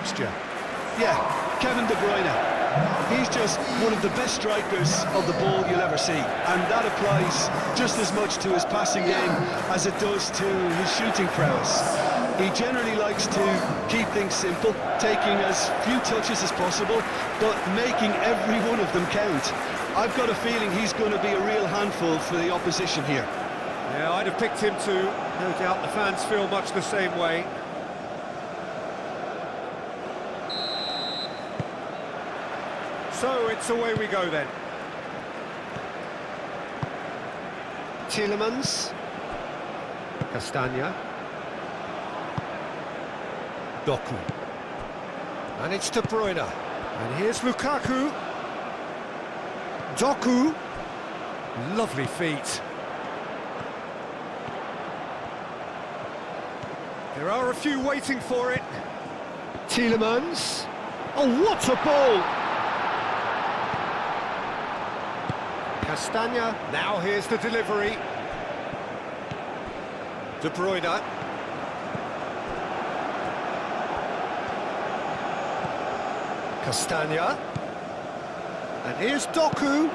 fixture. Yeah, Kevin De Bruyne. He's just one of the best strikers of the ball you'll ever see, and that applies just as much to his passing game as it does to his shooting prowess. He generally likes to keep things simple, taking as few touches as possible, but making every one of them count. I've got a feeling he's going to be a real handful for the opposition here. Yeah, I'd have picked him too. No doubt the fans feel much the same way. So it's away we go then. Tielemans. Castagna. Doku. And it's De Bruyne. And here's Lukaku. Doku. Lovely feet. There are a few waiting for it. Tielemans. Oh, what a ball! Castagna. Now here's the delivery. De Bruyne. Castagna. And here's Doku.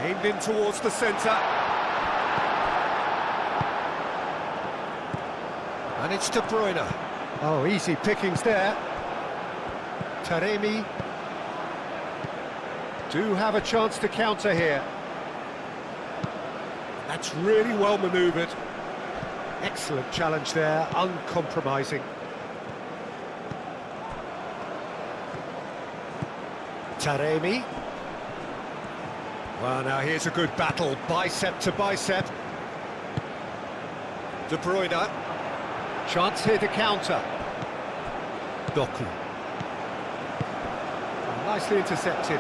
Aimed in towards the centre. And it's De Bruyne. Oh, easy pickings there. Taremi. Do have a chance to counter here. That's really well manoeuvred. Excellent challenge there, uncompromising. Taremi. Well, now here's a good battle, bicep to bicep. De Bruyne. Chance here to counter. Doku. Nicely intercepted.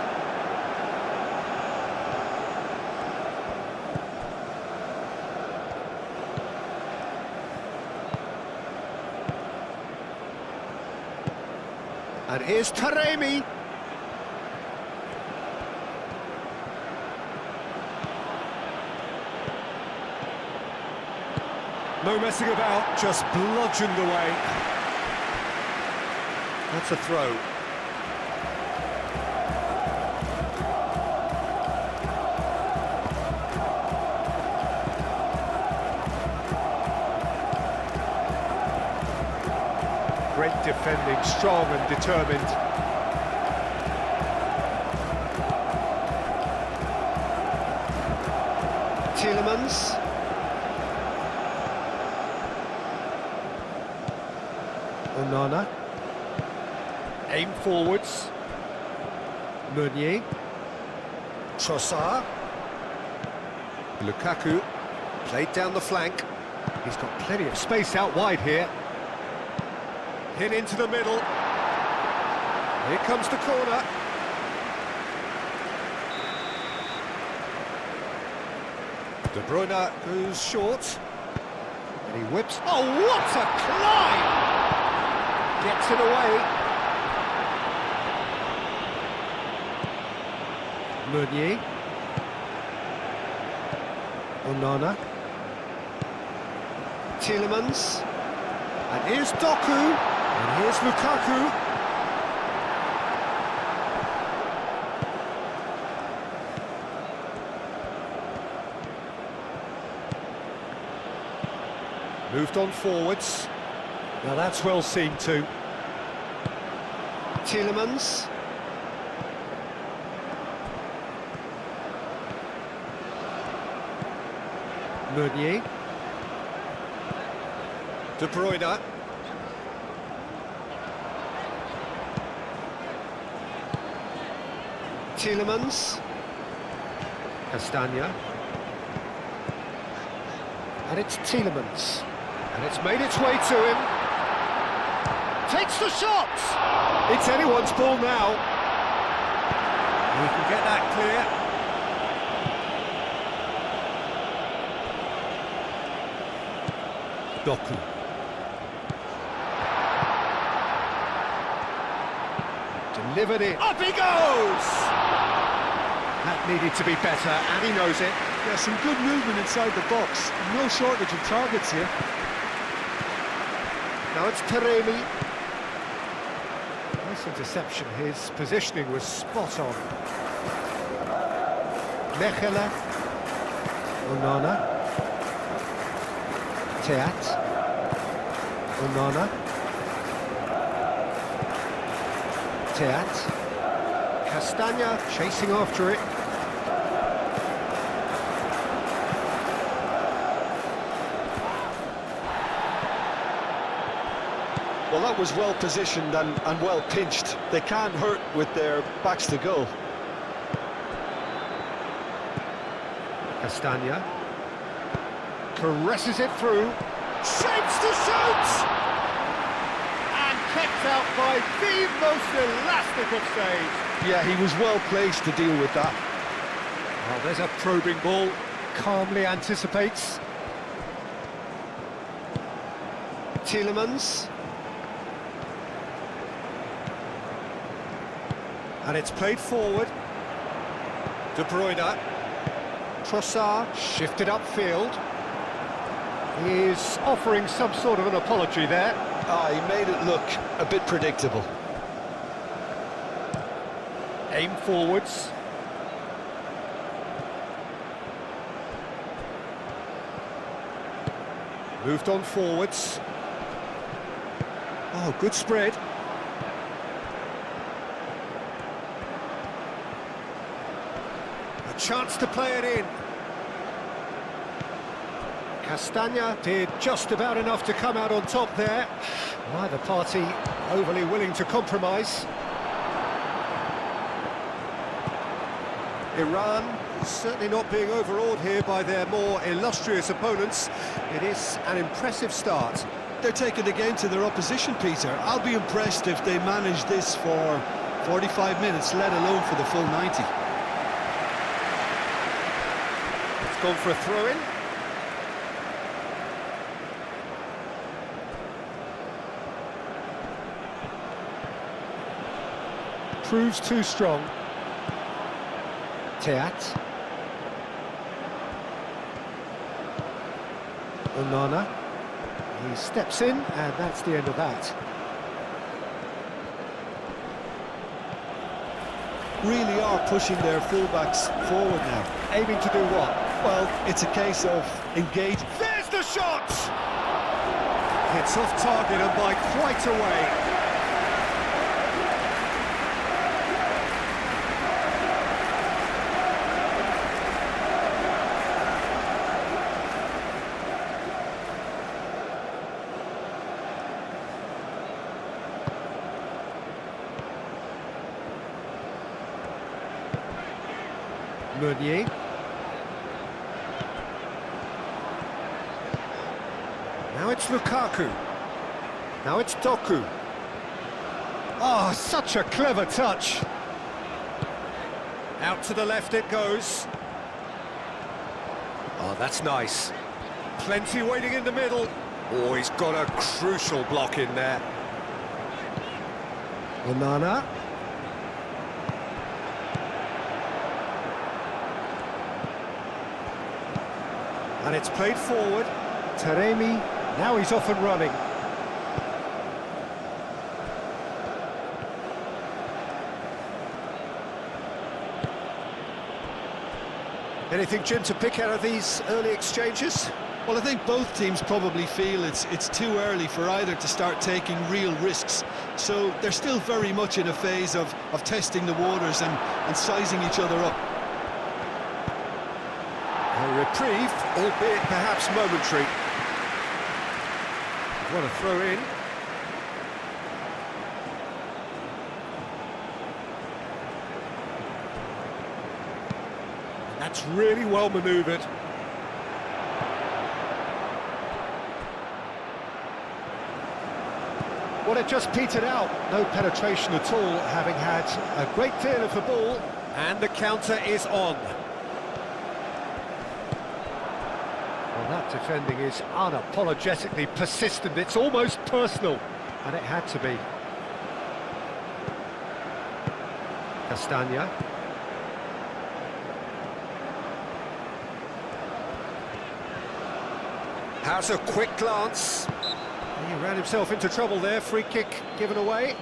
And here's Taremi. No messing about, just bludgeoned away. That's a throw. Great defending, strong and determined. Tielemans. Onana. Aim forwards. Meunier. Trossard. Lukaku. Played down the flank. He's got plenty of space out wide here. Hit into the middle. Here comes the corner. De Bruyne goes short. And he whips. Oh, what a climb! Gets it away. Meunier. Onana. Tielemans. And here's Doku. And here's Lukaku. Moved on forwards. Now that's well seen too. Tielemans. Meunier. De Bruyne. Tielemans. Castagna. And it's Tielemans. And it's made its way to him. Takes the shot! It's anyone's ball now. We can get that clear. Doku. Delivered it. Up he goes! That needed to be better, and he knows it. Yeah, some good movement inside the box. No shortage of targets here. Now it's Taremi. Nice Nice interception. His positioning was spot on. Mechele. Onana. Teat. Onana. Teat. Castagna chasing after it. Well, that was well positioned and well pinched. They can't hurt with their backs to goal. Castagna caresses it through, shapes to shoot, and kept out by the most elastic of saves. Yeah, he was well placed to deal with that. Well, there's a probing ball, calmly anticipates. Tielemans. And it's played forward. De Bruyne. Trossard shifted upfield. He's offering some sort of an apology there. He made it look a bit predictable. Aim forwards. Moved on forwards. Oh, good spread. A chance to play it in. Castagna did just about enough to come out on top there. Neither party overly willing to compromise. Iran certainly not being overawed here by their more illustrious opponents. It is an impressive start. They're taking the game to their opposition, Peter. I'll be impressed if they manage this for 45 minutes, let alone for the full 90. It's gone for a throw-in. Proves too strong. Teat. Onana. He steps in, and that's the end of that. Really are pushing their fullbacks forward now. Aiming to do what? Well, it's a case of engage. There's the shot! It's off target and by quite a way. Meunier. Now it's Lukaku. Now it's Doku. Oh, such a clever touch. Out to the left it goes. Oh, that's nice. Plenty waiting in the middle. Oh, he's got a crucial block in there. Onana. And it's played forward. Taremi, now he's off and running. Anything, Jim, to pick out of these early exchanges? Well, I think both teams probably feel it's too early for either to start taking real risks. So they're still very much in a phase of testing the waters and sizing each other up. A reprieve, albeit perhaps momentary. What a throw in. That's really well manoeuvred. Well, it just petered out. No penetration at all, having had a great deal of the ball. And the counter is on. Well, that defending is unapologetically persistent. It's almost personal, and it had to be. Castagna. Has a quick glance. He ran himself into trouble there. Free kick given away.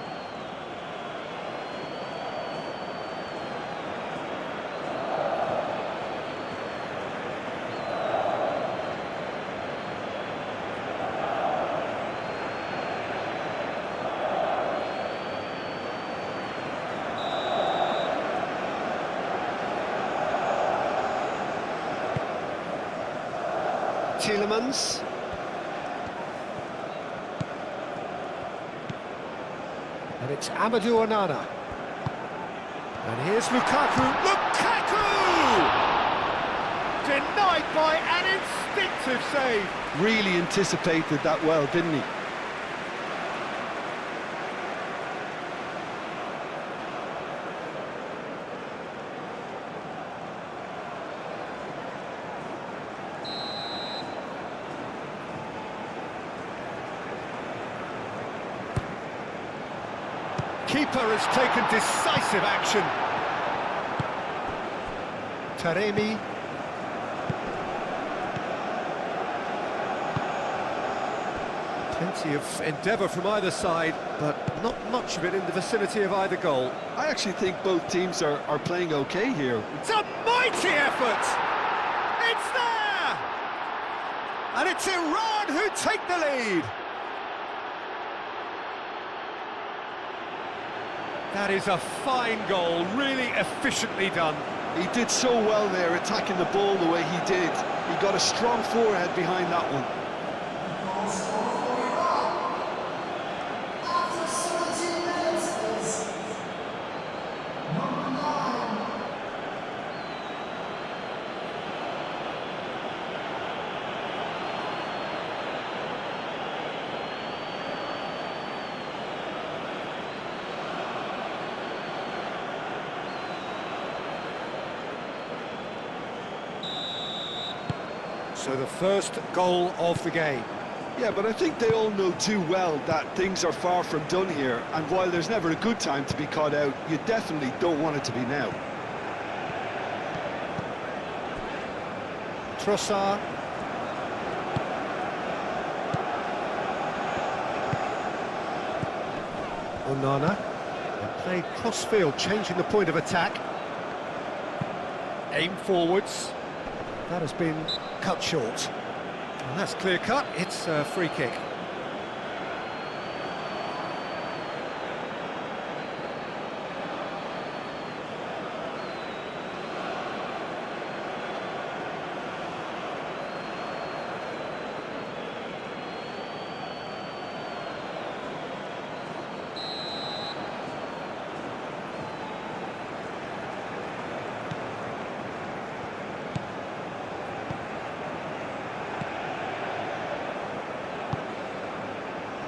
Tielemans. And it's Amadou Onana. And here's Lukaku. Lukaku! Denied by an instinctive save. Really anticipated that well, didn't he? Keeper has taken decisive action. Taremi. Plenty of endeavour from either side, but not much of it in the vicinity of either goal. I actually think both teams are playing okay here. It's a mighty effort! It's there! And it's Iran who take the lead. That is a fine goal, really efficiently done. He did so well there, attacking the ball the way he did. He got a strong forehead behind that one. After 17 minutes is number 9. So the first goal of the game. Yeah, but I think they all know too well that things are far from done here, and while there's never a good time to be caught out, you definitely don't want it to be now. Trossard. Onana. They played cross-field, changing the point of attack. Aim forwards. That has been cut short. And that's clear cut, it's a free kick.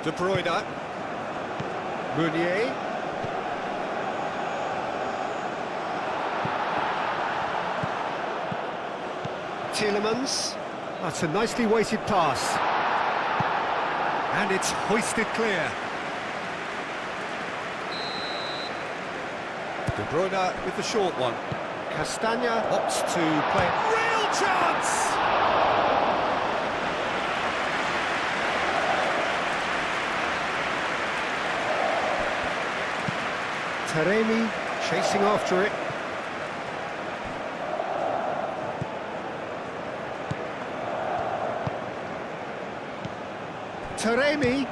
De Bruyne. Meunier. Tielemans. That's a nicely weighted pass. And it's hoisted clear. De Bruyne with the short one. Castagna opts to play. Real chance! Taremi chasing after it. Taremi.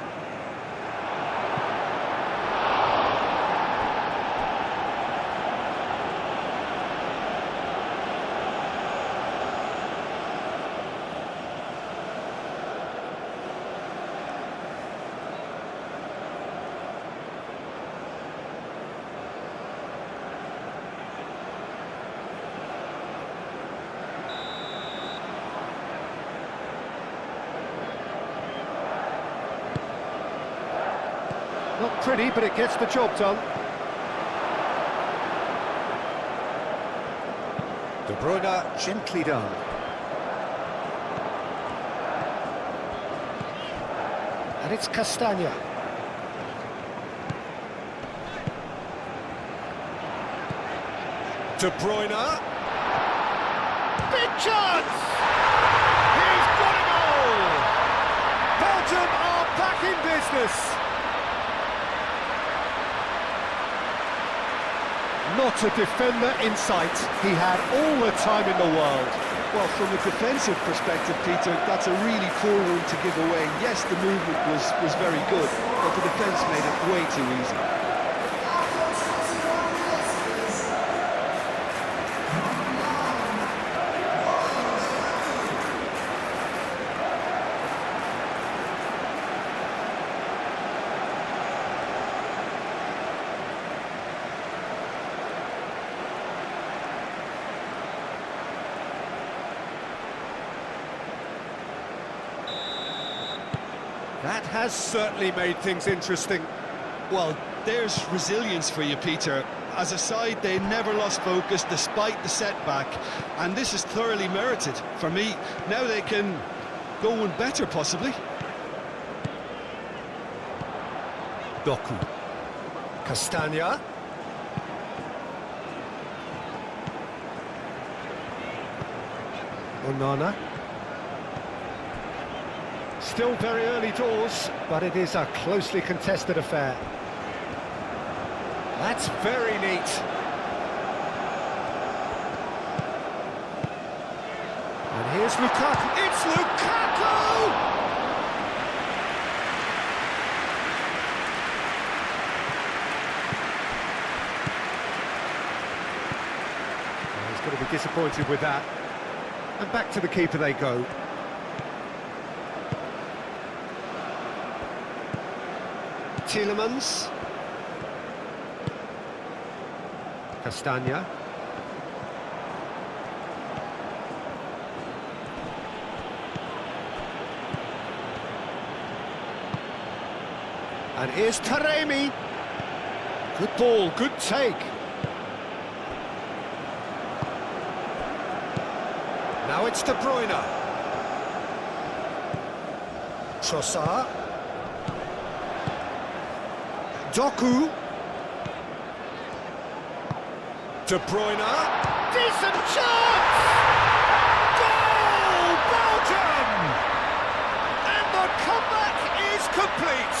Not pretty, but it gets the job done. De Bruyne gently done. And it's Castagna. De Bruyne. Big chance! He's got a goal! Belgium are back in business. Not a defender in sight. He had all the time in the world. Well, from a defensive perspective, Peter, that's a really poor one to give away. Yes, the movement was very good, but the defence made it way too easy. After 21 minutes is number 9. That has certainly made things interesting. Well, there's resilience for you, Peter. As a side, they never lost focus despite the setback, and this is thoroughly merited for me. Now they can go one better, possibly. Doku. Castagna. Onana. Still very early doors, but it is a closely contested affair. That's very neat. And here's Lukaku. It's Lukaku! He's going to be disappointed with that. And back to the keeper they go. Tielemans. Castagna. And here's Taremi. Good ball, good take. Now it's De Bruyne. Trossard. Doku. De Bruyne. Decent chance! Goal! Belgium! And the comeback is complete.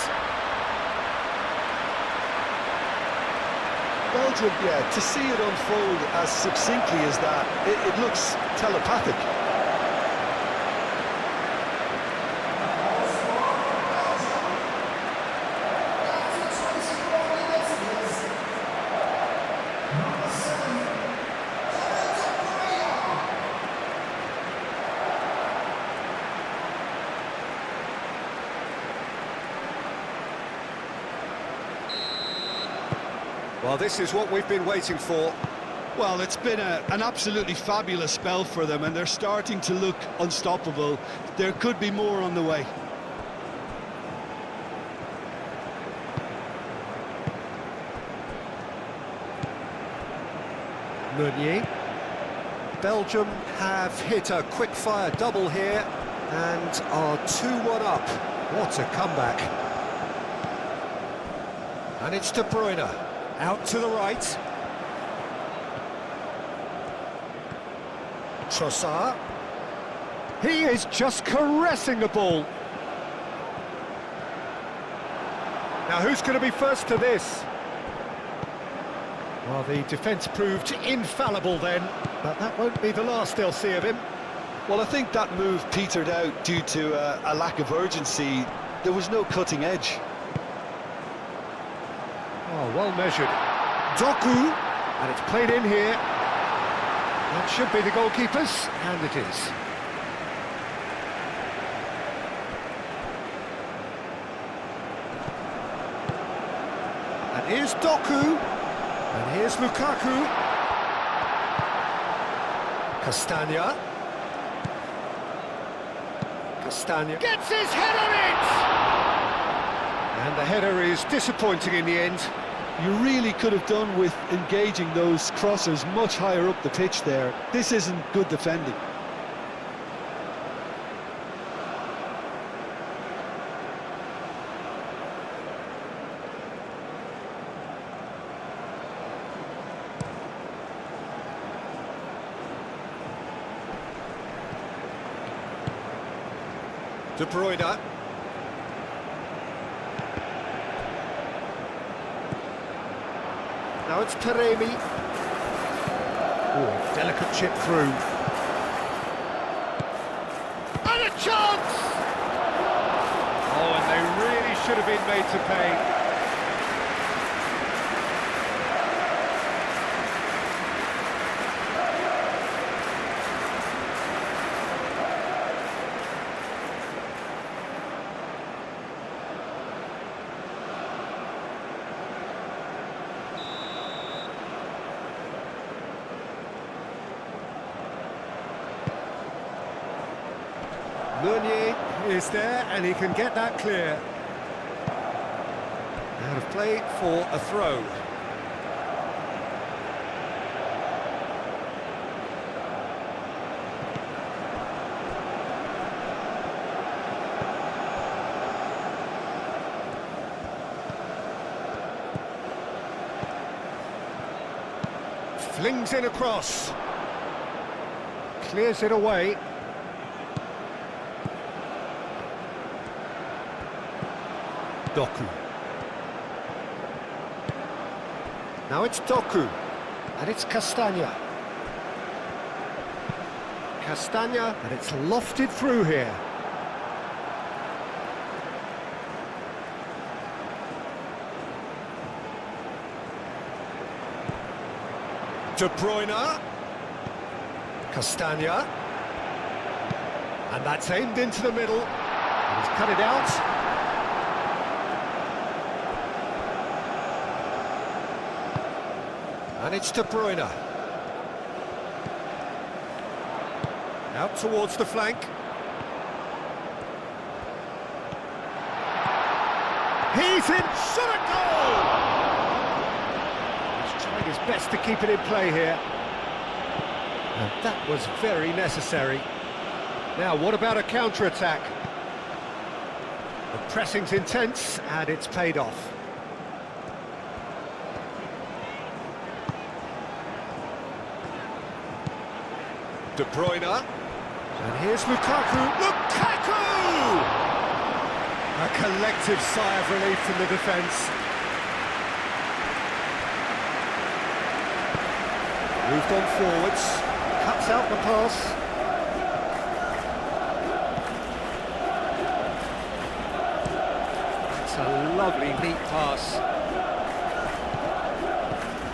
Belgium, yeah, to see it unfold as succinctly as that, it looks telepathic. Well, this is what we've been waiting for. Well, it's been an absolutely fabulous spell for them, and they're starting to look unstoppable. There could be more on the way. Meunier. Belgium have hit a quick-fire double here and are 2-1 up. What a comeback. And it's De Bruyne. Out to the right. Trossard. He is just caressing the ball. Now who's going to be first to this? Well, the defence proved infallible then, but that won't be the last they'll see of him. Well, I think that move petered out due to a lack of urgency. There was no cutting edge. Oh, well measured. Doku, and it's played in here. That should be the goalkeeper's, and it is. And here's Doku, and here's Lukaku. Castagna. Castagna gets his head on it! And the header is disappointing in the end. You really could have done with engaging those crossers much higher up the pitch there. This isn't good defending. De Bruyne. Now it's Taremi. Oh, delicate chip through. And a chance! Oh, and they really should have been made to pay. Meunier is there, and he can get that clear. Out of play for a throw. Flings in across. Clears it away. Doku. Now it's Doku. And it's Castagna. Castagna, and it's lofted through here. De Bruyne. Castagna. And that's aimed into the middle. And he's cut it out. And it's De Bruyne. Out towards the flank. He's in, shot a goal! He's trying his best to keep it in play here. And that was very necessary. Now, what about a counter-attack? The pressing's intense, and it's paid off. De Bruyne. And here's Lukaku. Lukaku! A collective sigh of relief from the defence. Moved on forwards. Cuts out the pass. It's a lovely, neat pass.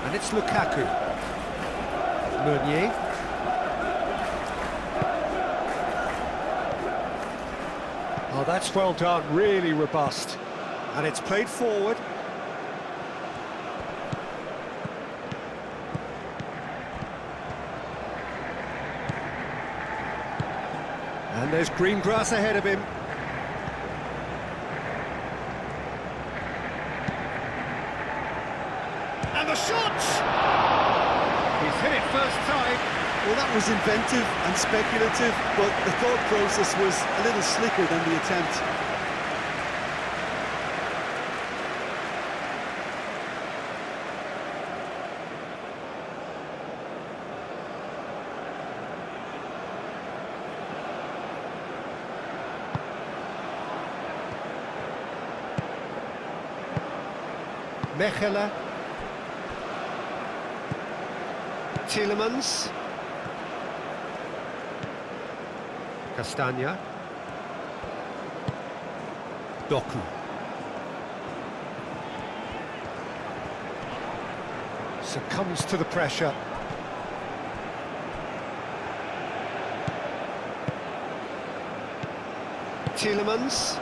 And it's Lukaku. Meunier. Oh, that's well done, really robust. And it's played forward. And there's green grass ahead of him. And the shot! He's hit it first time. Well, that was inventive and speculative, but the thought process was a little slicker than the attempt. Mechelen. Tielemans. Castagna. Doku. Succumbs to the pressure. Tielemans.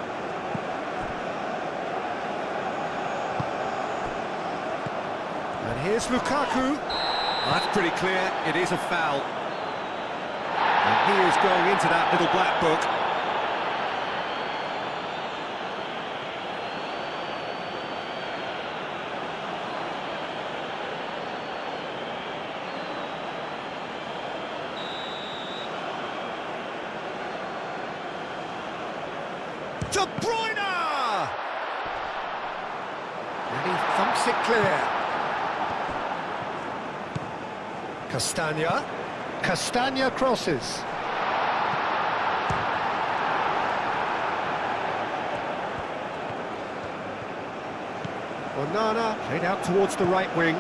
And here's Lukaku. That's pretty clear, it is a foul. And he is going into that little black book. De Bruyne! And he thumps it clear. Castagna. Castagna crosses. Onana played out towards the right wing.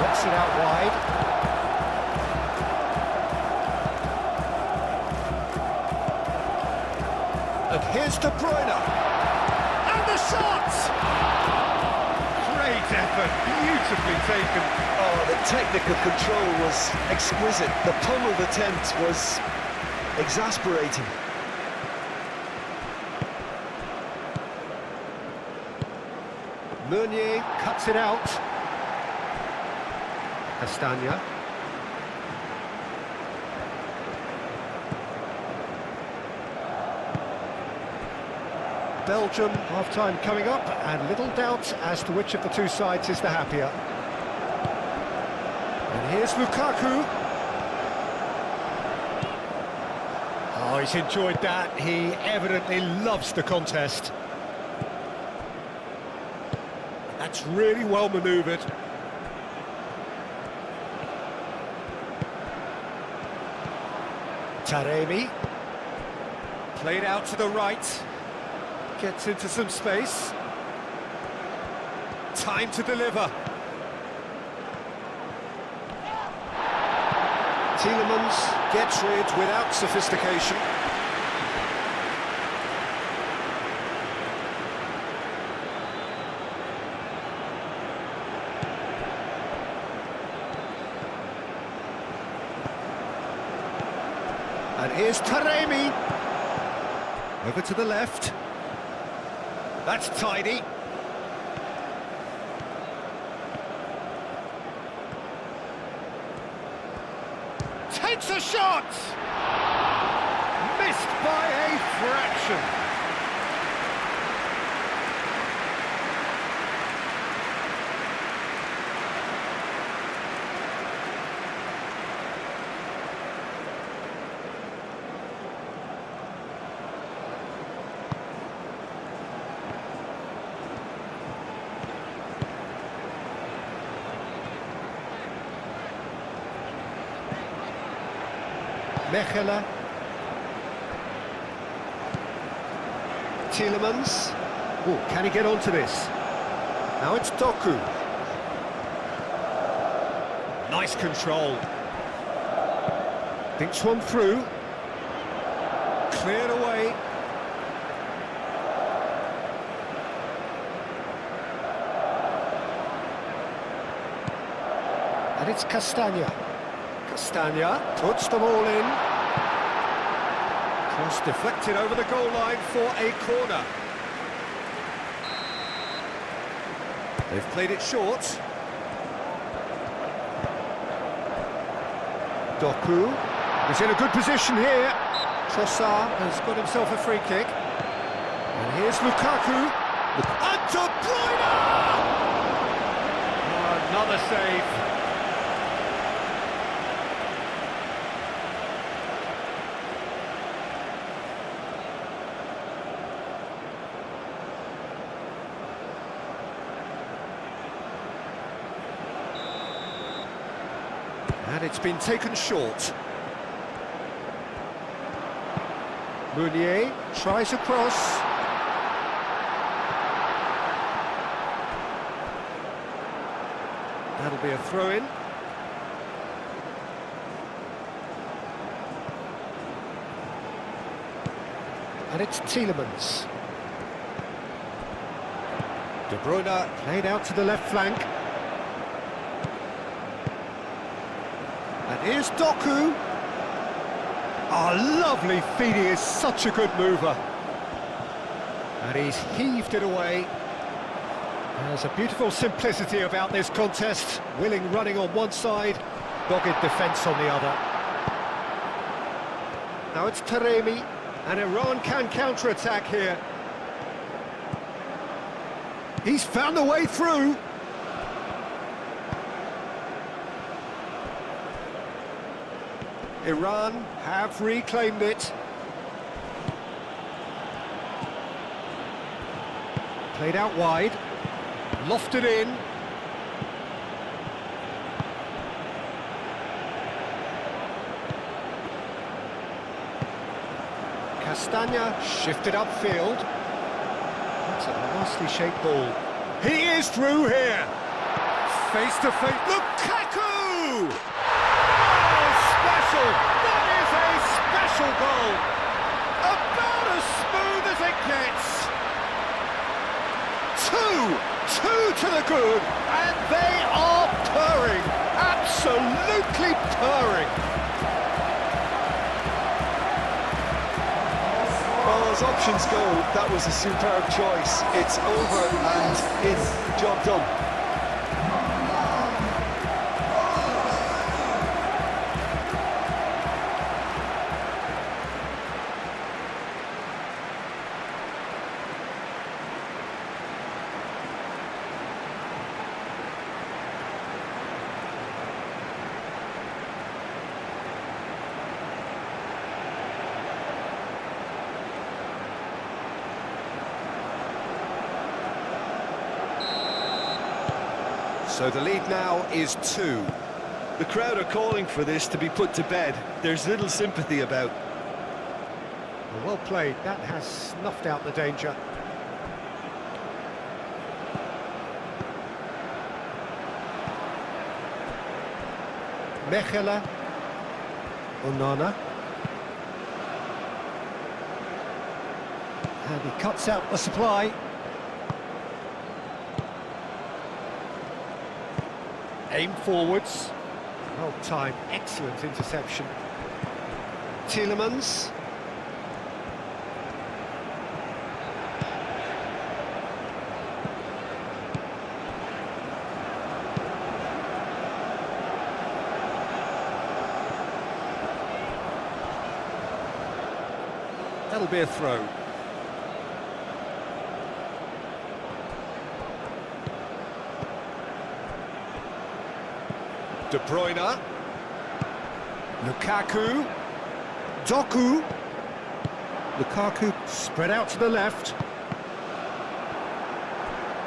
Knocks it out wide. And here's De Bruyne. And the shot! Great effort, beautifully taken. Oh, the technical control was exquisite. The pummeled attempt was exasperating. Meunier cuts it out. Castagna. Belgium. Half-time coming up, and little doubt as to which of the two sides is the happier. And here's Lukaku. Oh, he's enjoyed that. He evidently loves the contest. That's really well manoeuvred. Taremi. Played out to the right. Gets into some space. Time to deliver. Tielemans gets rid without sophistication. And here's Taremi. Over to the left. That's tidy. Takes a shot! Missed by a fraction. Mechelen. Tielemans. Oh, can he get onto this? Now it's Doku. Nice control. Thinks one through. Cleared away. And it's Castagna. Castagna puts them all in. Cross deflected over the goal line for a corner. They've played it short. Doku is in a good position here. Trossard has got himself a free kick. And here's Lukaku. And De Bruyne! Oh, another save. And it's been taken short. Meunier tries a cross. That'll be a throw-in. And it's Tielemans. De Bruyne played out to the left flank. And here's Doku. Oh, lovely feed, he is such a good mover. And he's heaved it away. There's a beautiful simplicity about this contest. Willing running on one side, dogged defence on the other. Now it's Taremi, and Iran can counter-attack here. He's found a way through. Iran have reclaimed it. Played out wide. Lofted in. Castagna shifted upfield. That's a nicely shaped ball. He is through here. Face to face. Lukaku! That is a special goal. About as smooth as it gets. Two to the good, and they are purring. Absolutely purring. Well, as options go, that was a superb choice. It's over and in. Job done. So the lead now is 2. The crowd are calling for this to be put to bed. There's little sympathy about. Well played, that has snuffed out the danger. Mechelen, Onana. And he cuts out the supply. Aim forwards. Well timed, excellent interception. Tielemans. That'll be a throw. De Bruyne. Lukaku. Doku. Lukaku spread out to the left.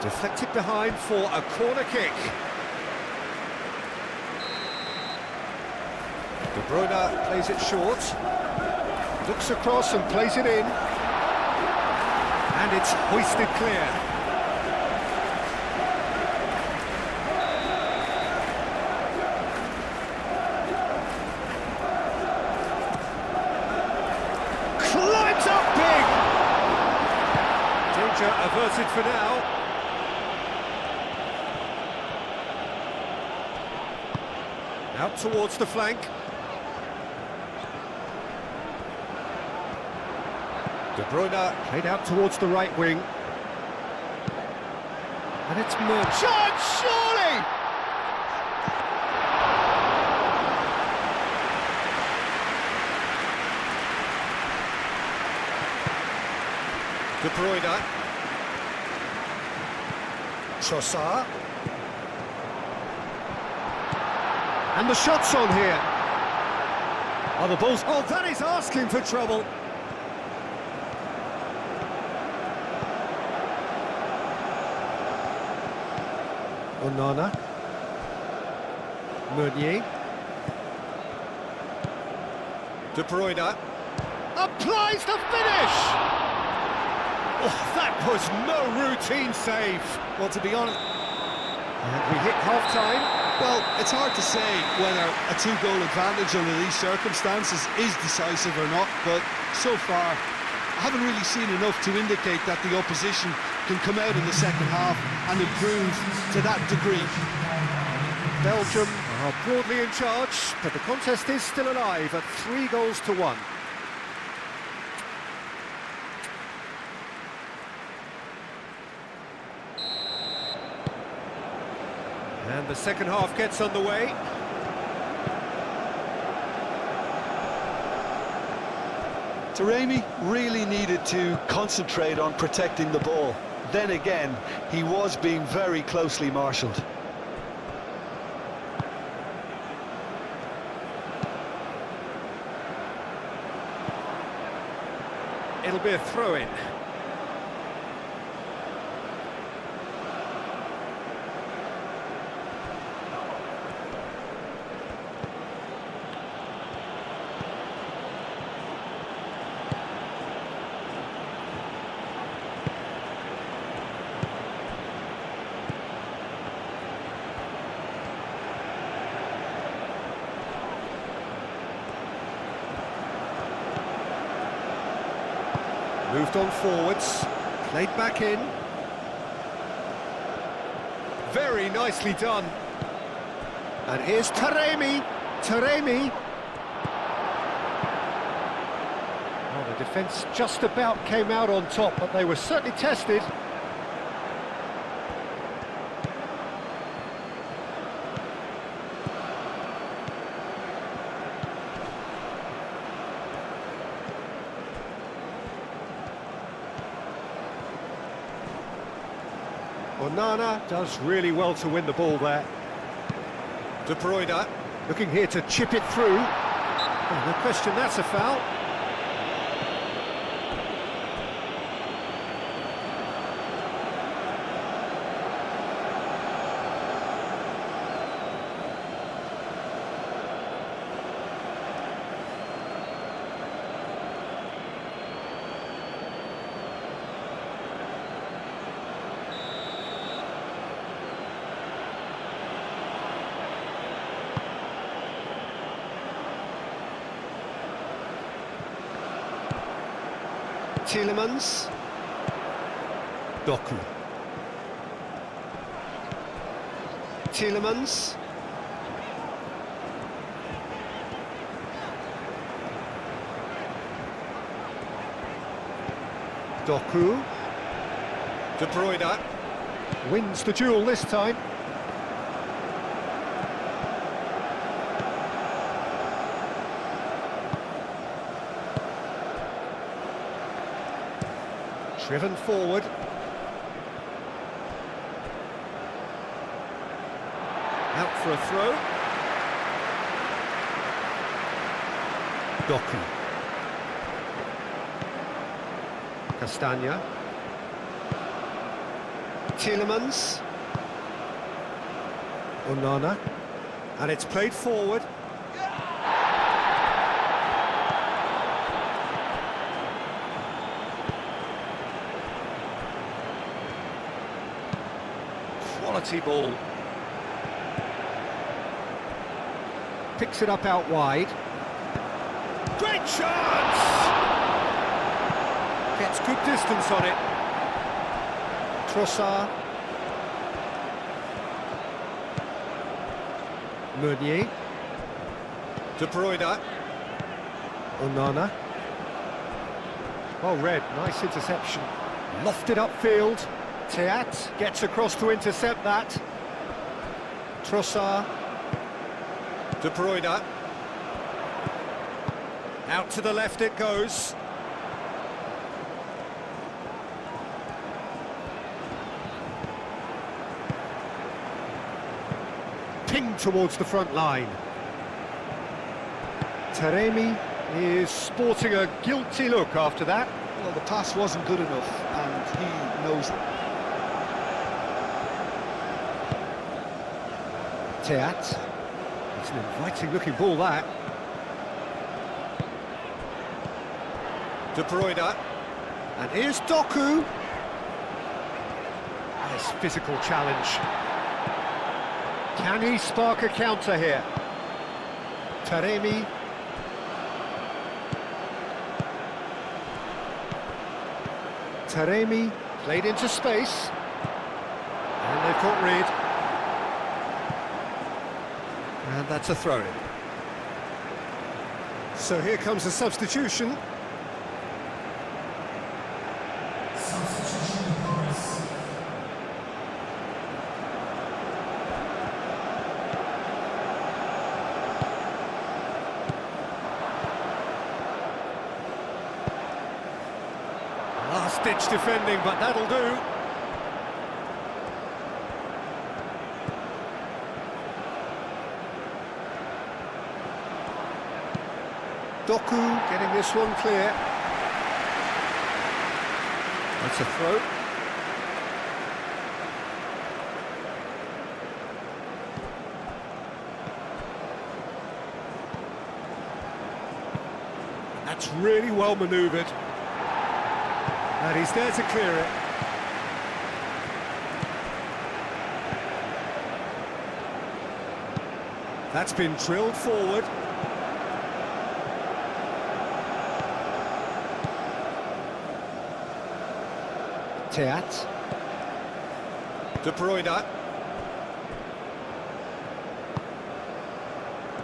Deflected behind for a corner kick. De Bruyne plays it short. Looks across and plays it in. And it's hoisted clear. Climbs up big! Danger averted for now. Out towards the flank. De Bruyne played out towards the right wing. And it's Chance, surely! De Bruyne. Trossard. And the shot's on here. Oh, the ball's... Oh, that is asking for trouble. Onana. Meunier. De Bruyne. Applies the finish! Oh, that was no routine save. Well, to be honest... And we hit half-time. Well, it's hard to say whether a 2-goal advantage under these circumstances is decisive or not, but so far I haven't really seen enough to indicate that the opposition can come out in the second half and improve to that degree. Belgium are broadly in charge, but the contest is still alive at 3-1. And the second half gets underway. Taremi really needed to concentrate on protecting the ball. Then again, he was being very closely marshalled. It'll be a throw-in. Moved on forwards, played back in. Very nicely done. And here's Taremi. Taremi. Well, the defence just about came out on top, but they were certainly tested. Onana does really well to win the ball there. De Bruyne looking here to chip it through. Oh, no question, that's a foul. Tielemans. Doku. Tielemans. Doku. De Bruyne. Wins the duel this time. Driven forward. Out for a throw. Doku. Castagna. Tielemans. Onana. And it's played forward. Quality ball. Picks it up out wide. Great chance! Gets good distance on it. Trossard. Meunier. De Bruyne. Onana. Well read, nice interception. Lofted upfield. Teat gets across to intercept that. Trossard. De Bruyne. Out to the left it goes. Ping towards the front line. Taremi is sporting a guilty look after that. Well, the pass wasn't good enough, and he knows it. Teat. It's an inviting looking ball, that. De Bruyne. And here's Doku. Nice physical challenge. Can he spark a counter here? Taremi. Taremi played into space. And they've caught Reed. And that's a throw-in. So here comes a substitution. Substitution reports. Last-ditch defending, but that'll do. Doku getting this one clear. That's a throw. That's really well manoeuvred. And he's there to clear it. That's been drilled forward. Teat. De Bruyne.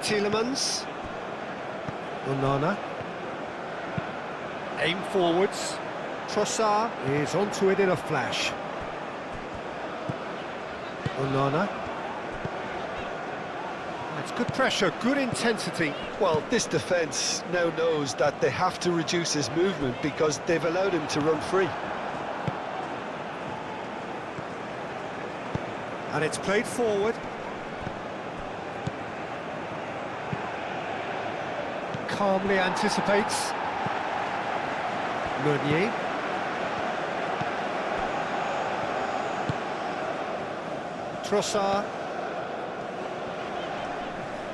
Tielemans. Onana. Aim forwards. Trossard is onto it in a flash. Onana. That's good pressure, good intensity. Well, this defence now knows that they have to reduce his movement because they've allowed him to run free. And it's played forward. Calmly anticipates. Meunier. Trossard.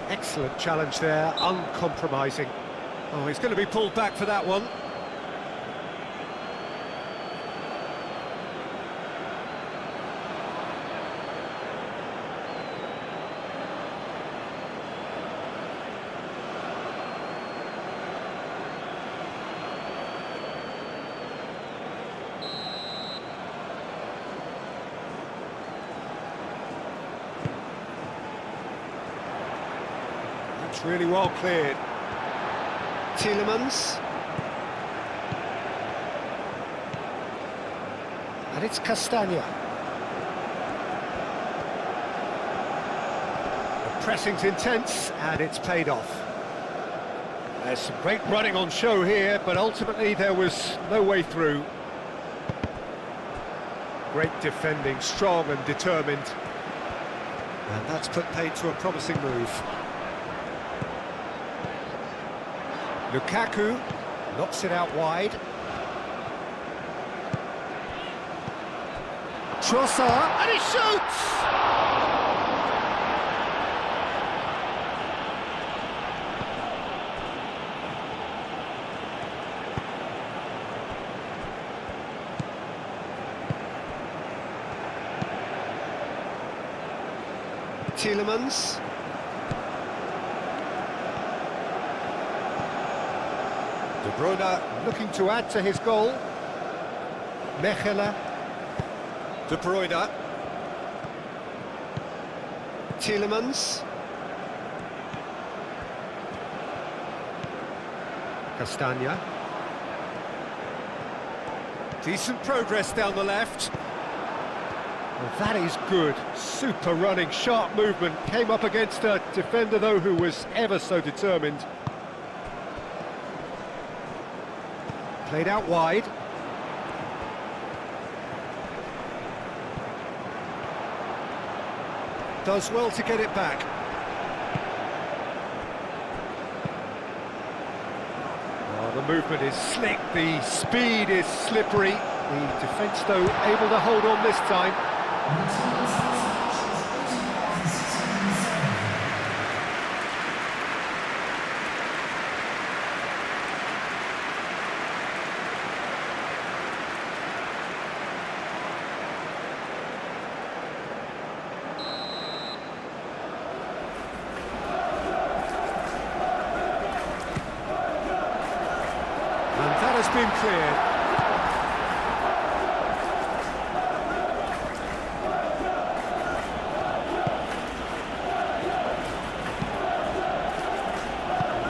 Excellent challenge there, uncompromising. Oh, he's going to be pulled back for that one. It's really well cleared. Tielemans. And it's Castagna. The pressing's intense, and it's paid off. There's some great running on show here, but ultimately there was no way through. Great defending, strong and determined. And that's put paid to a promising move. Lukaku knocks it out wide. Trossard, and he shoots! Tielemans. De Bruyne looking to add to his goal. Mechelen. De Bruyne. Tielemans. Castagna. Decent progress down the left. Well, that is good. Super running, sharp movement. Came up against a defender, though, who was ever so determined. Played out wide. Does well to get it back. Oh, the movement is slick, the speed is slippery. The defence, though, able to hold on this time. And that has been cleared.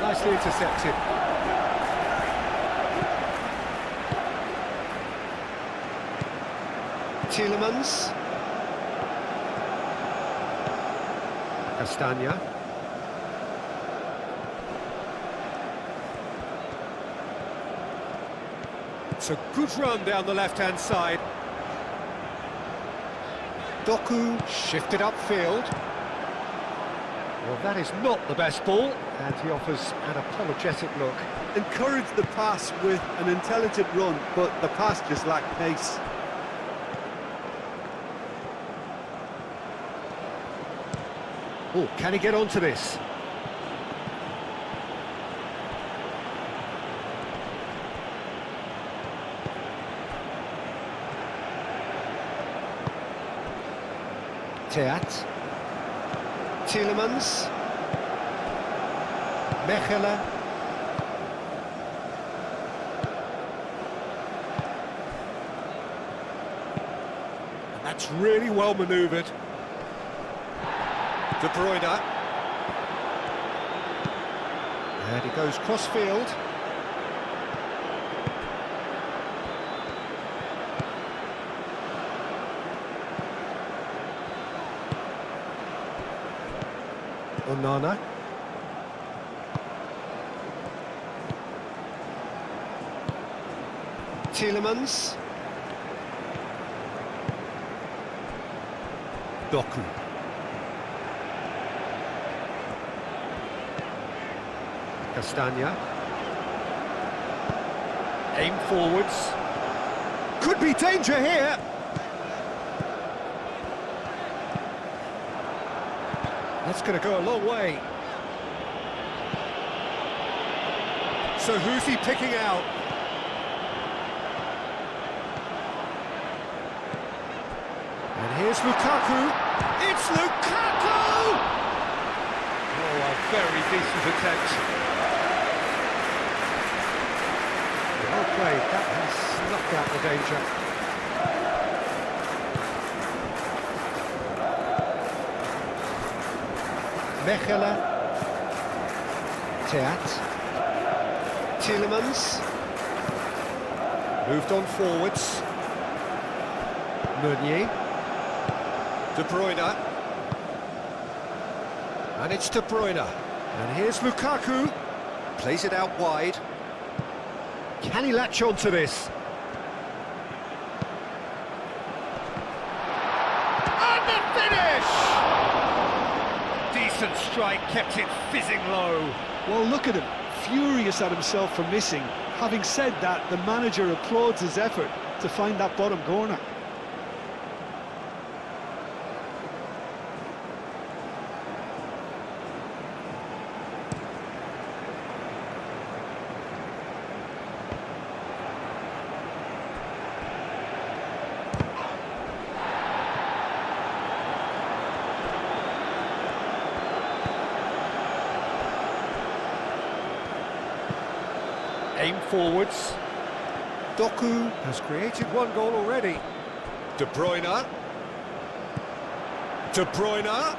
Nicely intercepted. Tielemans. Castagna. It's a good run down the left-hand side. Doku shifted upfield. Well, that is not the best ball, and he offers an apologetic look. Encouraged the pass with an intelligent run, but the pass just lacked pace. Oh, can he get onto this? Teat. Tielemans. Mechelen. And that's really well manoeuvred. De Bruyne. And he goes cross-field. Onana. Tielemans. Doku. Castagna. Aim forwards. Could be danger here. That's going to go a long way. So who's he picking out? And here's Lukaku. It's Lukaku! Oh, a very decent attempt. Well played. That has snuffed out the danger. Mechelen. Teat. Tielemans. Moved on forwards. Meunier. De Bruyne. And it's De Bruyne. And here's Lukaku. Plays it out wide. Can he latch on to this? And the finish! Decent strike, kept it fizzing low. Well, look at him, furious at himself for missing. Having said that, the manager applauds his effort to find that bottom corner. Aim forwards. Doku has created one goal already. De Bruyne. De Bruyne.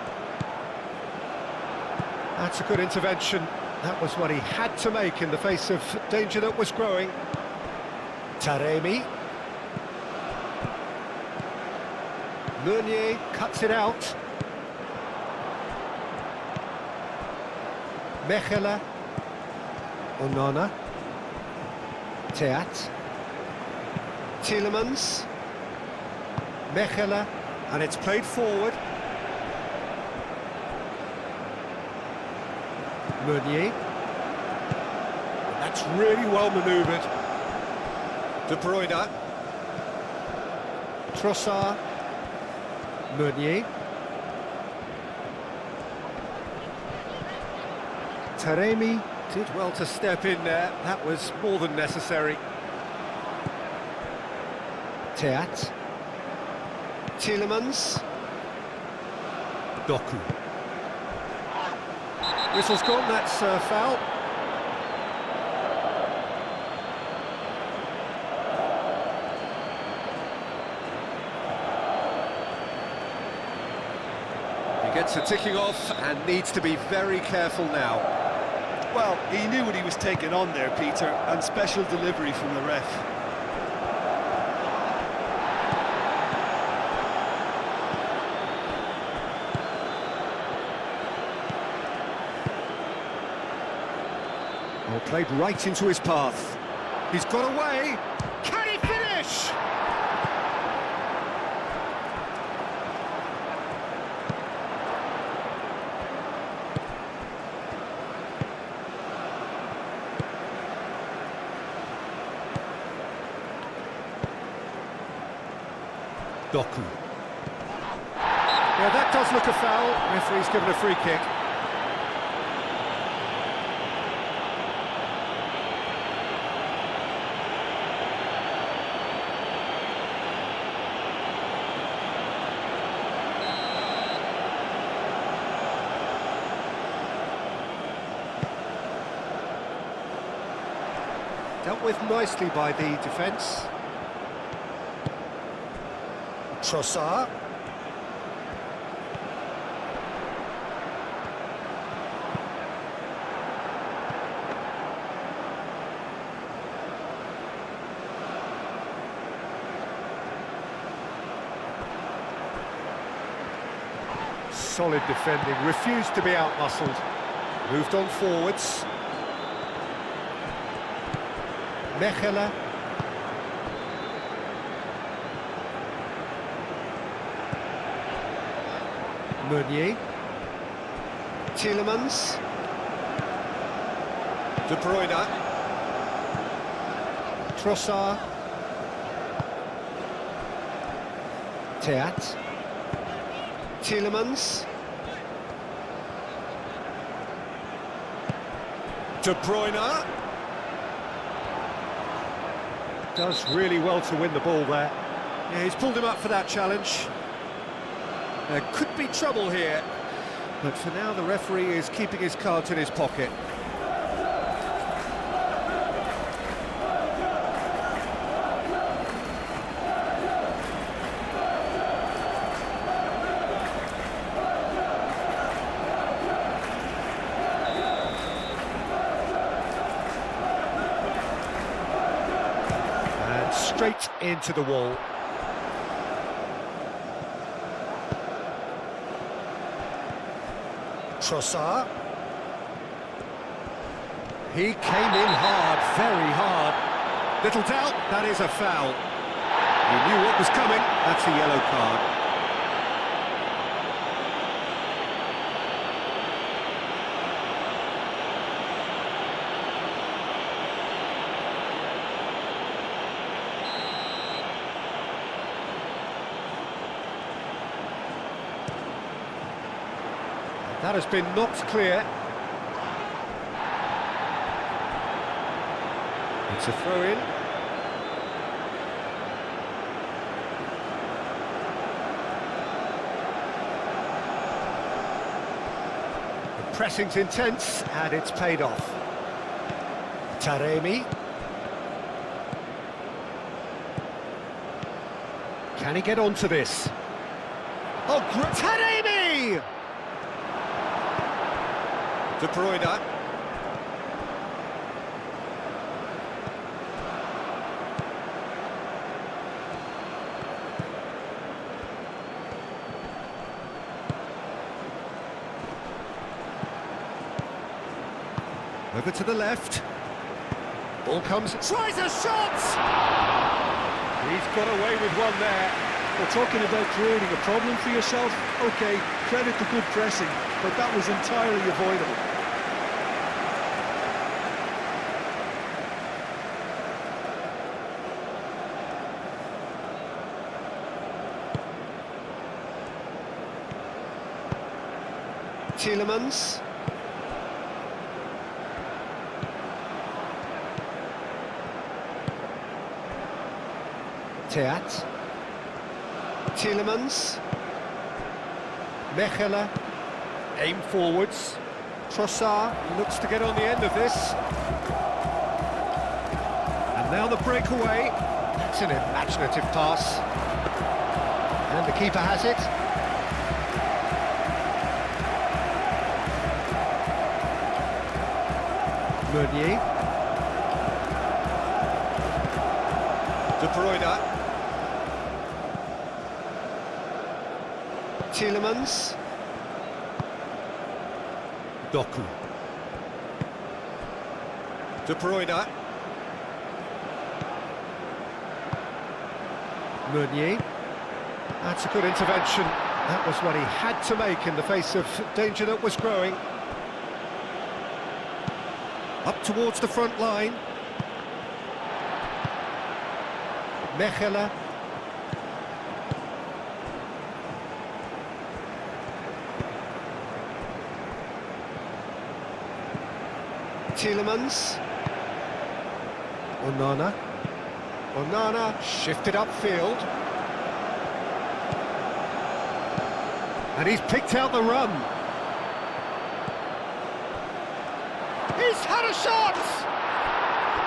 That's a good intervention. That was what he had to make in the face of danger that was growing. Taremi. Meunier cuts it out. Mechelen. Onana. Teat. Tielemans. Mechelen. And it's played forward. Meunier. That's really well manoeuvred. De Bruyne. Trossard. Meunier. Taremi did well to step in there. That was more than necessary. Teat. Tielemans. Doku. Whistle's gone, that's a foul. He gets a ticking off and needs to be very careful now. Well, he knew what he was taking on there, Peter, and special delivery from the ref. Oh, played right into his path. He's got away. Can he finish? Doku. Yeah, that does look a foul. Referee's given a free kick. Dealt with nicely by the defence. Trossard. Solid defending, refused to be out-muscled. Moved on forwards. Mechelen. Meunier. Tielemans. De Bruyne. Trossard. Teat. Tielemans. De Bruyne. Does really well to win the ball there. Yeah, he's pulled him up for that challenge. There could be trouble here, but for now the referee is keeping his cards in his pocket. straight into the wall. Trossard. He came in hard, very hard. Little doubt, that is a foul. He knew what was coming, that's a yellow card. That has been knocked clear. It's a throw-in. The pressing's intense, and it's paid off. Taremi. Can he get onto this? Oh, Taremi! De Bruyne. Over to the left. Ball comes, tries a shot! He's got away with one there. Well, talking about creating a problem for yourself, okay, credit to good pressing, but that was entirely avoidable. Tielemans. Teat. Tielemans. Mechelen. Aim forwards. Trossard looks to get on the end of this. And now the breakaway. It's an imaginative pass. And the keeper has it. Meunier. De Bruyne. Tielemans. Doku. De Bruyne. Meunier. That's a good intervention. That was what he had to make in the face of danger that was growing. Up towards the front line. Mechelen. Tielemans. Onana. Onana shifted upfield. And he's picked out the run. He's had a shot!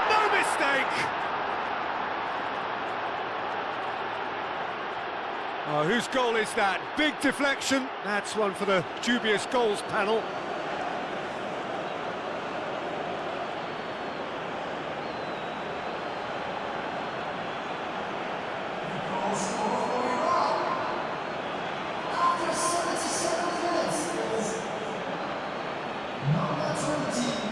No mistake! Oh, whose goal is that? Big deflection. That's one for the dubious goals panel. After 77 minutes is number 20.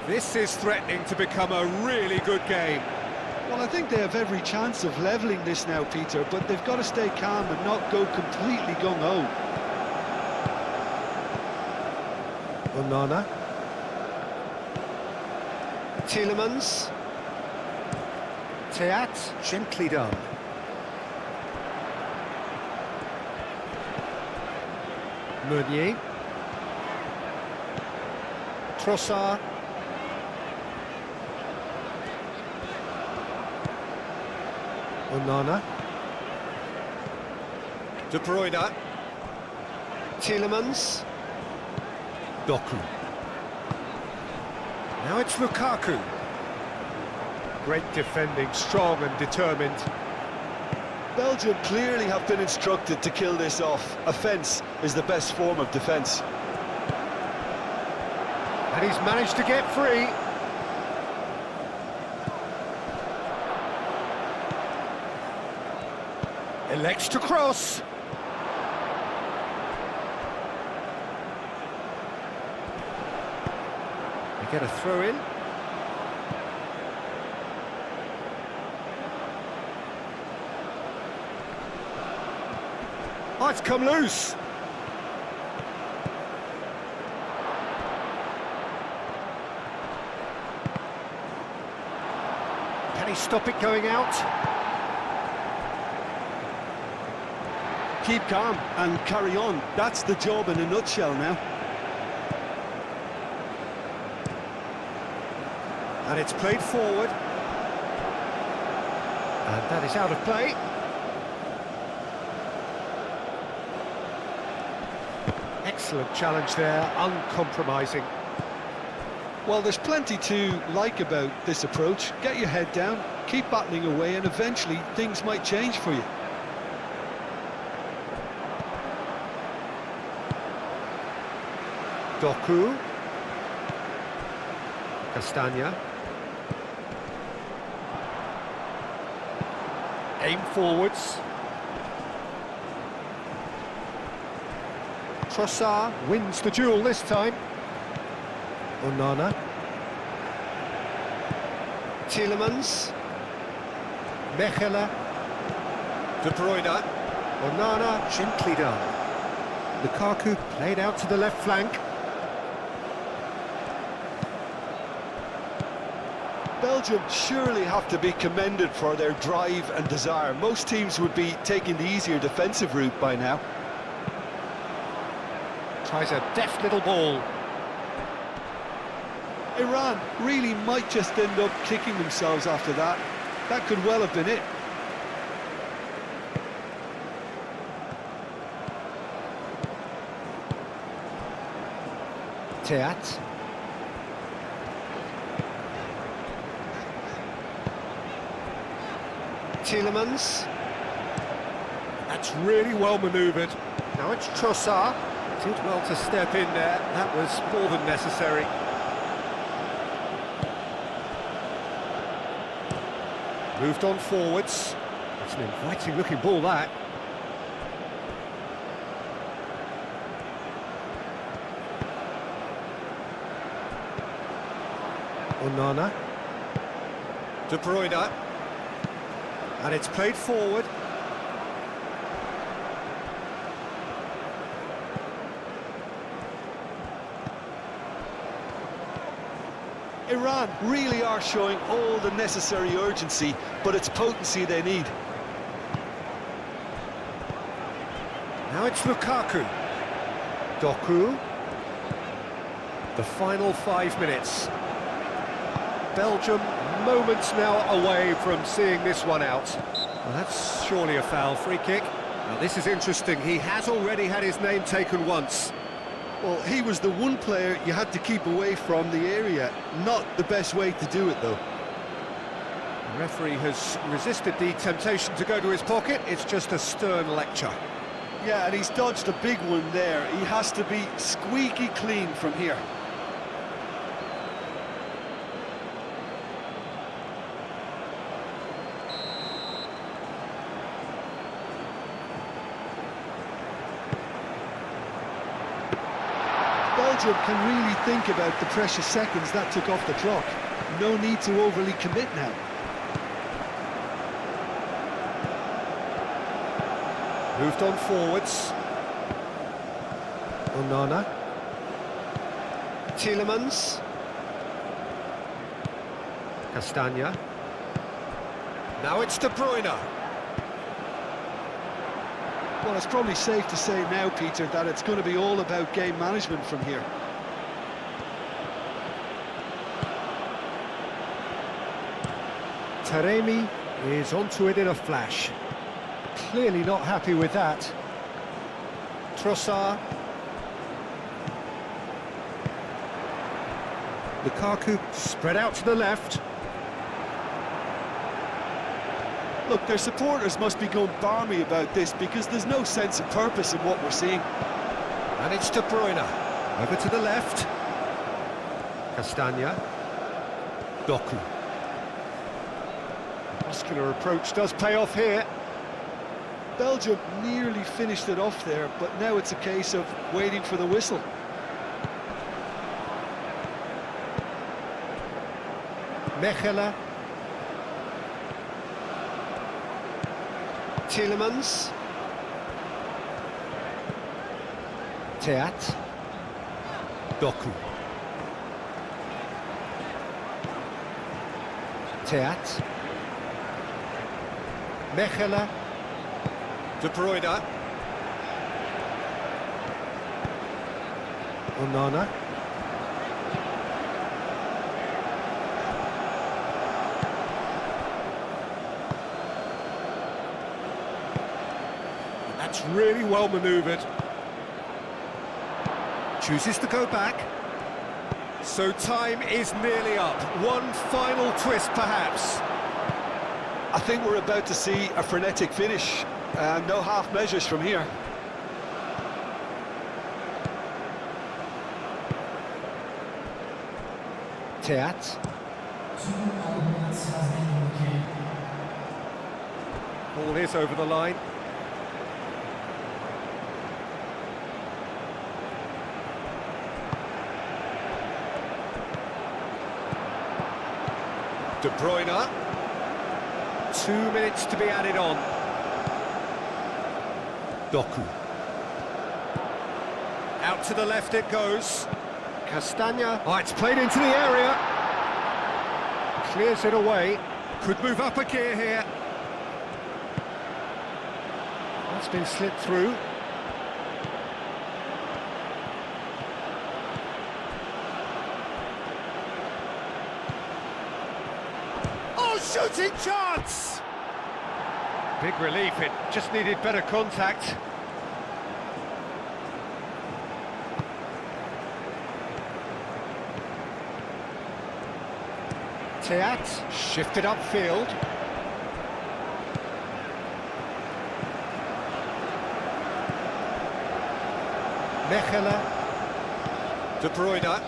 This is threatening to become a really good game. Well, I think they have every chance of levelling this now, Peter, but they've got to stay calm and not go completely gung-ho. Onana. Tielemans. Teat, gently done. Meunier. Trossard. Onana. De Bruyne. Tielemans. Doku. Now it's Lukaku. Great defending, strong and determined. Belgium clearly have been instructed to kill this off. Offence is the best form of defence. And he's managed to get free. Elects to cross. They get a throw in. Oh, it's come loose. Can he stop it going out? Keep calm and carry on. That's the job in a nutshell now. And it's played forward. And that is out of play. Excellent challenge there, uncompromising. Well, there's plenty to like about this approach. Get your head down, keep battling away, and eventually things might change for you. Doku. Castagna. Aim forwards. Trossard wins the duel this time. Onana. Tielemans. Mechelen. De Bruyne. Onana gently done. Lukaku played out to the left flank. Belgium surely have to be commended for their drive and desire. Most teams would be taking the easier defensive route by now. Tries a deft little ball. Iran really might just end up kicking themselves after that. That could well have been it. Teat. Tielemans. That's really well manoeuvred. Now it's Trossard. Did well to step in there. That was more than necessary. Moved on forwards. It's an inviting looking ball, that. Onana. De Bruyne. And it's played forward. Iran really are showing all the necessary urgency, but it's potency they need. Now it's Lukaku. Doku. The final 5 minutes. Belgium moments now away from seeing this one out. Well, that's surely a foul. Free kick. Now this is interesting. He has already had his name taken once. Well, he was the one player you had to keep away from the area. Not the best way to do it, though. The referee has resisted the temptation to go to his pocket. It's just a stern lecture. Yeah, and he's dodged a big one there. He has to be squeaky clean from here. Belgium can really think about the precious seconds that took off the clock. No need to overly commit now. Moved on forwards. Onana. Tielemans. Castagna. Now it's De Bruyne. Well, it's probably safe to say now, Peter, that it's going to be all about game management from here. Taremi is onto it in a flash. Clearly not happy with that. Trossard. Lukaku spread out to the left. Look, their supporters must be going balmy about this because there's no sense of purpose in what we're seeing. And it's De Bruyne. Over to the left. Castagna. Doku. Muscular approach does pay off here. Belgium nearly finished it off there, but now it's a case of waiting for the whistle. Mechelen. Tielemans. Teat. Doku. Teat. Mechelen. De Bruyne. Onana. That's really well manoeuvred. Chooses to go back. So time is nearly up. One final twist, perhaps. I think we're about to see a frenetic finish. No half measures from here. Teat. Ball is over the line. De Bruyne. 2 minutes to be added on. Doku. Out to the left it goes. Castagna. Oh, it's played into the area. Clears it away. Could move up a gear here. That's been slipped through. Oh, shooting chance! Big relief, it just needed better contact. Teat, shifted upfield. Mechelen. De Bruyne.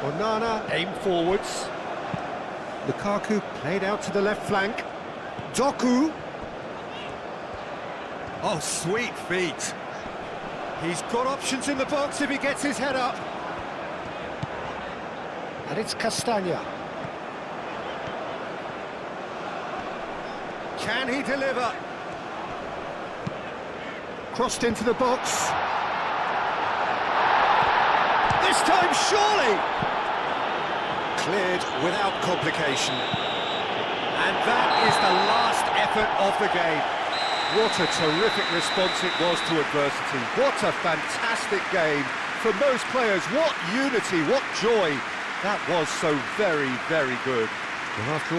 Onana, aim forwards. Lukaku played out to the left flank. Doku. Oh, sweet feet. He's got options in the box if he gets his head up. And it's Castagna. Can he deliver? Crossed into the box. This time, surely! Cleared without complication. And that is the last effort of the game. What a terrific response it was to adversity. What a fantastic game from those players. What unity, what joy. That was so very, very good. Well, after all